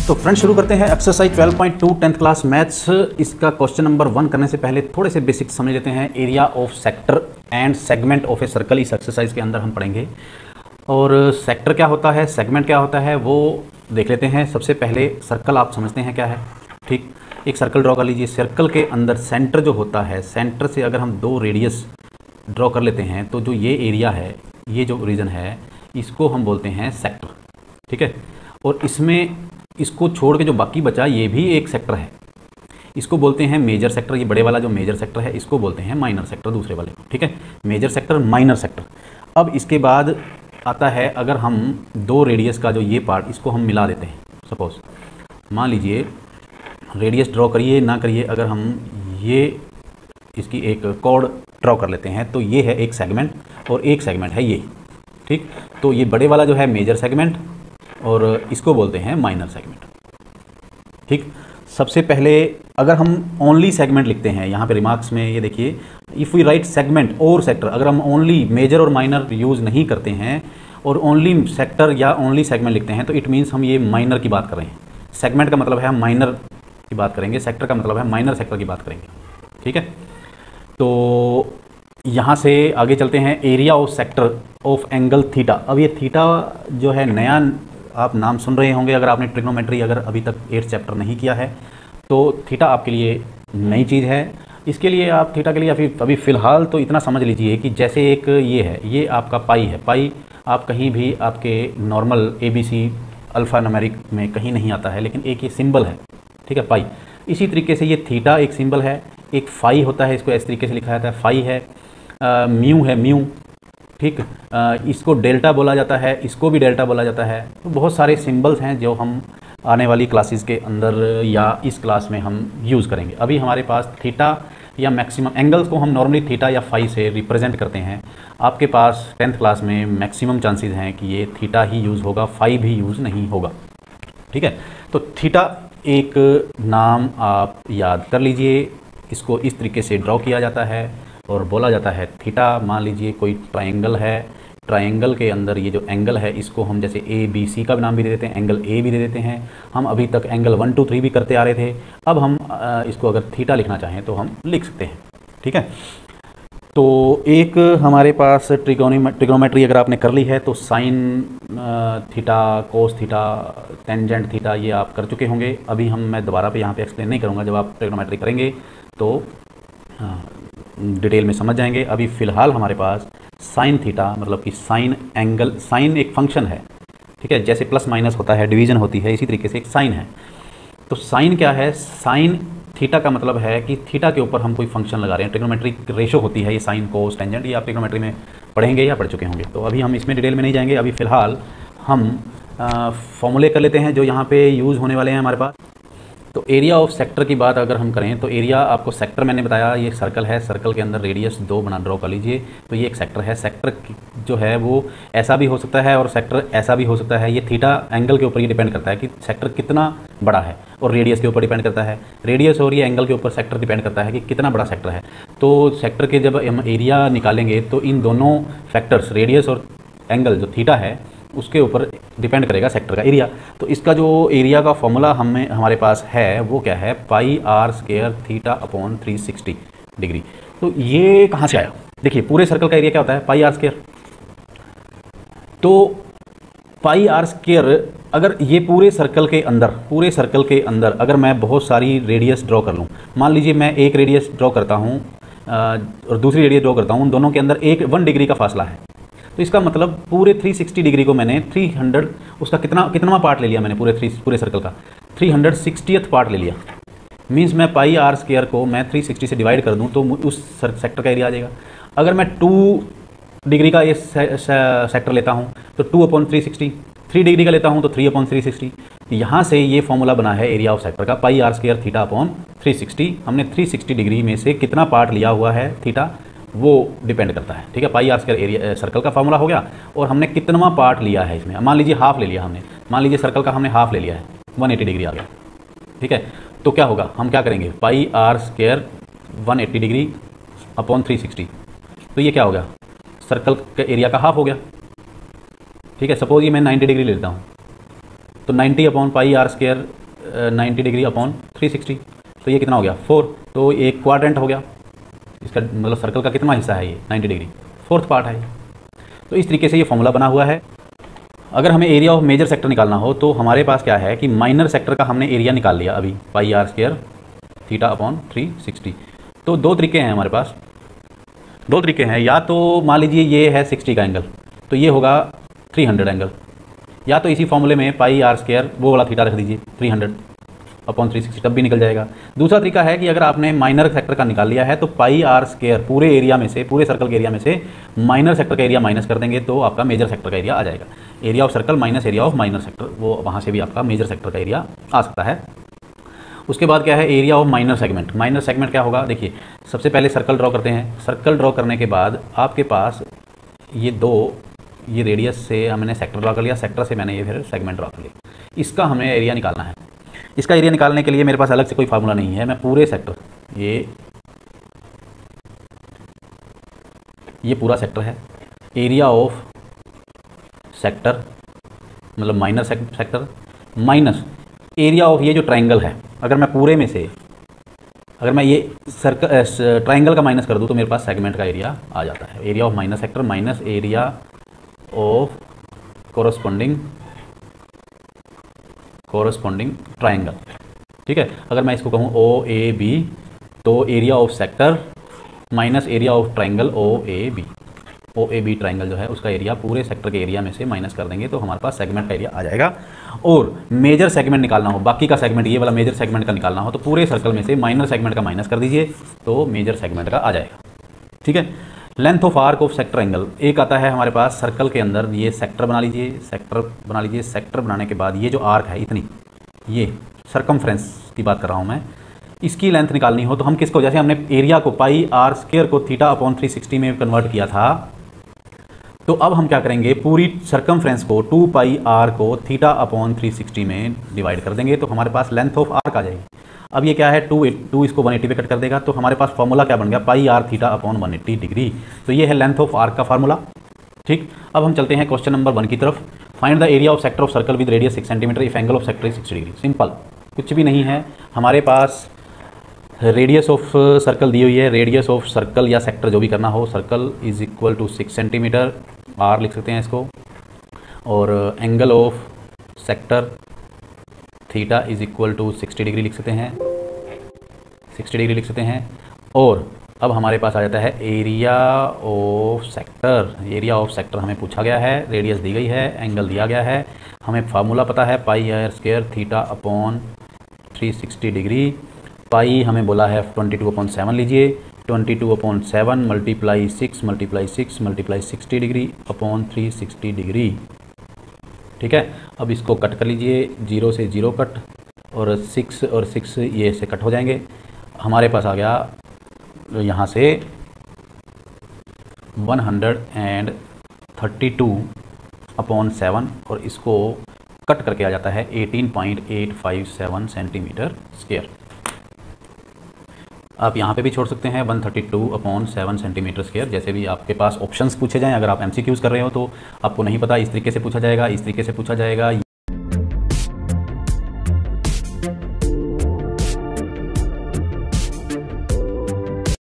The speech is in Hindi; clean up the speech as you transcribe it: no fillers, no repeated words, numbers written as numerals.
तो फ्रेंड्स शुरू करते हैं एक्सरसाइज 12.2 10th क्लास मैथ्स। इसका क्वेश्चन नंबर 1 करने से पहले थोड़े से बेसिक्स समझ लेते हैं। Area of sector and segment of a circle इस एक्सरसाइज के अंदर हम पढ़ेंगे। और सेक्टर क्या होता है, सेगमेंट क्या होता है, वो देख लेते हैं। सबसे पहले सर्कल आप समझते हैं क्या है, ठीक। एक सर्कल ड्रॉ कर लीजिए। सर्कल के अंदर सेंटर जो होता है, सेंटर से अगर हम 2 रेडियस ड्रॉ कर लेते हैं तो जो ये एरिया है, ये जो रीजन है, इसको हम बोलते हैं सेक्टर, ठीक है। और इसमें इसको छोड़ के जो बाकी बचा ये भी एक सेक्टर है, इसको बोलते हैं मेजर सेक्टर। ये बड़े वाला जो मेजर सेक्टर है इसको बोलते हैं माइनर सेक्टर, दूसरे वाले, ठीक है। Major sector, minor sector. अब इसके बाद आता है, अगर हम 2 रेडियस का जो ये पार्ट, इसको हम मिला देते हैं। सपोज मान लीजिए रेडियस ड्रॉ करिए ना करिए, अगर हम ये इसकी एक कॉर्ड ड्रॉ कर लेते हैं तो ये है एक सेगमेंट और एक सेगमेंट है ये, ठीक। तो ये बड़े वाला जो है मेजर सेगमेंट और इसको बोलते हैं माइनर सेगमेंट, ठीक। सबसे पहले अगर हम ओनली सेगमेंट लिखते हैं, यहाँ पे रिमार्क्स में ये देखिए, इफ़ वी राइट सेगमेंट और सेक्टर, अगर हम ओनली मेजर और माइनर यूज़ नहीं करते हैं और ओनली सेक्टर या ओनली सेगमेंट लिखते हैं तो इट मीन्स हम ये माइनर की बात कर रहे हैं। सेगमेंट का मतलब है हम माइनर की बात करेंगे, सेक्टर का मतलब है माइनर सेक्टर की बात करेंगे, ठीक है। तो यहाँ से आगे चलते हैं। Area of sector of angle theta. अब ये थीटा जो है नया आप नाम सुन रहे होंगे, अगर आपने ट्रिग्नोमेट्री अगर अभी तक 8th चैप्टर नहीं किया है तो थीटा आपके लिए नई चीज़ है। इसके लिए आप थीटा के लिए अभी फ़िलहाल तो इतना समझ लीजिए कि जैसे एक ये है, ये आपका पाई है। पाई आप कहीं भी आपके नॉर्मल ABC अल्फ़ा न्यूमेरिक में कहीं नहीं आता है, लेकिन एक ये सिंबल है, ठीक है, पाई। इसी तरीके से ये थीटा एक सिंबल है, एक फाई होता है, इसको इस तरीके से लिखा जाता है, फाई है, म्यू है, म्यू, ठीक। इसको डेल्टा बोला जाता है, इसको भी डेल्टा बोला जाता है। तो बहुत सारे सिंबल्स हैं जो हम आने वाली क्लासेस के अंदर या इस क्लास में हम यूज़ करेंगे। अभी हमारे पास थीटा या मैक्सिमम एंगल्स को हम नॉर्मली थीटा या फाई से रिप्रेजेंट करते हैं। आपके पास 10th क्लास में मैक्सिमम चांसेस हैं कि ये थीटा ही यूज़ होगा, फाई भी यूज़ नहीं होगा, ठीक है। तो थीटा एक नाम आप याद कर लीजिए। इसको इस तरीके से ड्रॉ किया जाता है और बोला जाता है थीटा। मान लीजिए कोई ट्रायंगल है, ट्रायंगल के अंदर ये जो एंगल है इसको हम जैसे ABC का नाम भी दे देते हैं, एंगल A भी दे देते हैं। हम अभी तक एंगल 1 2 3 भी करते आ रहे थे। अब हम इसको अगर थीटा लिखना चाहें तो हम लिख सकते हैं, ठीक है। तो एक हमारे पास ट्रिग्नोमेट्री अगर आपने कर ली है तो sine theta, cos theta, tangent theta ये आप कर चुके होंगे। अभी मैं दोबारा पे यहाँ पे एक्सप्लेन नहीं करूँगा, जब आप ट्रिग्नोमेट्री करेंगे तो डिटेल में समझ जाएंगे। अभी फ़िलहाल हमारे पास साइन थीटा, मतलब कि साइन एंगल, साइन एक फंक्शन है, ठीक है। जैसे प्लस माइनस होता है, डिवीज़न होती है, इसी तरीके से एक साइन है। तो साइन क्या है, साइन थीटा का मतलब है कि थीटा के ऊपर हम कोई फंक्शन लगा रहे हैं। ट्रिग्नोमेट्रिक रेशो होती है ये साइन, कोस, टेंजेंट, ये आप ट्रिग्नोमेट्री में पढ़ेंगे या पढ़ चुके होंगे। तो अभी हम इसमें डिटेल में नहीं जाएंगे। अभी फ़िलहाल हम फॉर्मूले कर लेते हैं जो यहाँ पे यूज़ होने वाले हैं हमारे पास। तो एरिया ऑफ सेक्टर की बात अगर हम करें तो एरिया आपको सेक्टर, मैंने बताया ये सर्कल है, सर्कल के अंदर रेडियस 2 बना ड्रॉ कर लीजिए। तो ये एक सेक्टर है। सेक्टर जो है वो ऐसा भी हो सकता है और सेक्टर ऐसा भी हो सकता है। ये थीटा एंगल के ऊपर ये डिपेंड करता है कि सेक्टर कितना बड़ा है, और रेडियस के ऊपर डिपेंड करता है। रेडियस और ये एंगल के ऊपर सेक्टर डिपेंड करता है कि कितना बड़ा सेक्टर है। तो सेक्टर के जब हम एरिया निकालेंगे तो इन दोनों फैक्टर्स, रेडियस और एंगल जो थीटा है, उसके ऊपर डिपेंड करेगा सेक्टर का एरिया। तो इसका जो एरिया का फॉर्मूला हमारे पास है वो क्या है, pi are square theta upon 360 degree. तो ये कहाँ से आया, देखिए पूरे सर्कल का एरिया क्या होता है, पाई आर स्क्वायर। तो पाई आर स्क्वायर, अगर ये पूरे सर्कल के अंदर अगर मैं बहुत सारी रेडियस ड्रॉ कर लूँ, मान लीजिए मैं एक रेडियस ड्रॉ करता हूँ और दूसरी रेडियस ड्रॉ करता हूँ, उन दोनों के अंदर 1 डिग्री का फासला है। तो इसका मतलब पूरे 360 डिग्री को मैंने 300, उसका कितना पार्ट ले लिया मैंने पूरे सर्कल का, 360th पार्ट ले लिया। मीन्स मैं पाई आर स्क्वायर को मैं 360 से डिवाइड कर दूं तो उस सेक्टर का एरिया आ जाएगा। अगर मैं 2 डिग्री का ये सेक्टर लेता हूं तो 2/360, 3 डिग्री का लेता हूं तो 3/360। यहाँ से ये फॉर्मूला बना है एरिया ऑफ सेक्टर का, पाई आर स्क्वायर थीटा अपॉन 360। हमने 360 डिग्री में से कितना पार्ट लिया हुआ है थीटा, वो डिपेंड करता है, ठीक है। Pi are square area circle का फार्मूला हो गया, और हमने कितना पार्ट लिया है इसमें। मान लीजिए हाफ ले लिया हमने, मान लीजिए सर्कल का हमने हाफ ले लिया है, 180 डिग्री आ गया, ठीक है। तो क्या होगा, हम क्या करेंगे, पाई आर स्क्वायर 180 डिग्री अपॉन 360। तो ये क्या हो गया, सर्कल का एरिया का हाफ हो गया, ठीक है। सपोज ये मैं 90 डिग्री लेता हूँ तो 90 upon pi are square 90 degree upon 360, तो ये कितना हो गया 4, तो एक क्वाड्रेंट हो गया। इसका मतलब सर्कल का कितना हिस्सा है ये 90 डिग्री, फोर्थ पार्ट है। तो इस तरीके से ये फॉर्मूला बना हुआ है। अगर हमें एरिया ऑफ मेजर सेक्टर निकालना हो तो हमारे पास क्या है कि माइनर सेक्टर का हमने एरिया निकाल लिया अभी, पाई आर स्क्वायर थीटा अपॉन 360। तो दो तरीके हैं हमारे पास, दो तरीके हैं, या तो मान लीजिए ये है 60 का एंगल, तो ये होगा 300 एंगल, या तो इसी फॉर्मूले में पाई आर स्क्वायर वो वाला थीटा रख दीजिए 300 अपॉन 360, तब भी निकल जाएगा। दूसरा तरीका है कि अगर आपने माइनर सेक्टर का निकाल लिया है तो पाई आर स्क्वायर पूरे एरिया में से, पूरे सर्कल के एरिया में से माइनर सेक्टर का एरिया माइनस कर देंगे तो आपका मेजर सेक्टर का एरिया आ जाएगा। Area of circle minus area of minor sector, वो वहाँ से भी आपका मेजर सेक्टर का एरिया आ सकता है। उसके बाद क्या है area of minor segment. Minor segment क्या होगा, देखिए सबसे पहले सर्कल ड्रॉ करते हैं। सर्कल ड्रॉ करने के बाद आपके पास ये रेडियस से हमने सेक्टर ड्रॉ कर लिया, सेक्टर से मैंने ये फिर सेगमेंट ड्रॉ कर लिया। इसका हमें एरिया निकालना है। इसका एरिया निकालने के लिए मेरे पास अलग से कोई फार्मूला नहीं है, मैं पूरे सेक्टर, ये पूरा सेक्टर है, एरिया ऑफ सेक्टर मतलब minor sector minus area of ये जो ट्रायंगल है, अगर मैं पूरे में से अगर मैं ये सर्कल ट्रायंगल का माइनस कर दूं तो मेरे पास सेगमेंट का एरिया आ जाता है। Area of minor sector minus area of corresponding triangle, ठीक है। अगर मैं इसको कहूँ ओ ए बी तो area of sector minus area of triangle O A B triangle जो है उसका एरिया पूरे सेक्टर के एरिया में से माइनस कर देंगे तो हमारे पास सेगमेंट का एरिया आ जाएगा। और मेजर सेगमेंट निकालना हो, बाकी का सेगमेंट ये वाला मेजर सेगमेंट का निकालना हो तो पूरे सर्कल में से माइनर सेगमेंट का माइनस कर दीजिए तो मेजर सेगमेंट का आ जाएगा, ठीक है। Length of arc of sector angle, एक आता है हमारे पास सर्कल के अंदर, ये सेक्टर बना लीजिए, सेक्टर बनाने के बाद ये जो आर्क है इतनी, ये सरकमफ्रेंस की बात कर रहा हूँ मैं, इसकी लेंथ निकालनी हो तो हम किसको, जैसे हमने एरिया को पाई आर स्क्वायर को थीटा अपॉन 360 में कन्वर्ट किया था, तो अब हम क्या करेंगे पूरी सरकमफ्रेंस को 2 पाई आर को थीटा अपॉन 360 में डिवाइड कर देंगे तो हमारे पास लेंथ ऑफ आर्क आ जाएगी। अब ये क्या है 2 इसको 180 पे कट कर देगा तो हमारे पास फॉर्मूला क्या बन गया, पाई आर थीटा अपॉन 180 डिग्री। तो ये है लेंथ ऑफ आर्क का फार्मूला, ठीक। अब हम चलते हैं क्वेश्चन नंबर 1 की तरफ। Find the area of sector of circle with radius 6 centimetre if angle of sector is 60 degree. Simple, कुछ भी नहीं है, हमारे पास रेडियस ऑफ सर्कल दी हुई है, रेडियस ऑफ सर्कल या सेक्टर जो भी करना हो, circle is equal to 6 centimetre, r लिख सकते हैं इसको, और angle of sector theta is equal to 60 degree लिख सकते हैं, 60 डिग्री लिख सकते हैं। और अब हमारे पास आ जाता है area of sector. Area of sector हमें पूछा गया है, रेडियस दी गई है, एंगल दिया गया है, हमें फार्मूला पता है pi are square theta upon 360 degree. Pi हमें बोला है 22/7 लीजिए, 22/7 multiply 6 multiply 60 degree upon 360 degree, ठीक है। अब इसको कट कर लीजिए, 0 से 0 कट और 6 और 6 ये से कट हो जाएंगे। हमारे पास आ गया यहाँ से 132/7 और इसको कट करके आ जाता है 18.857 सेंटीमीटर स्क्वायर। आप यहाँ पे भी छोड़ सकते हैं 132/7 सेंटीमीटर स्क्वायर, जैसे भी आपके पास ऑप्शंस पूछे जाएं। अगर आप एमसीक्यूज़ कर रहे हो तो आपको नहीं पता, इस तरीके से पूछा जाएगा, इस तरीके से पूछा जाएगा।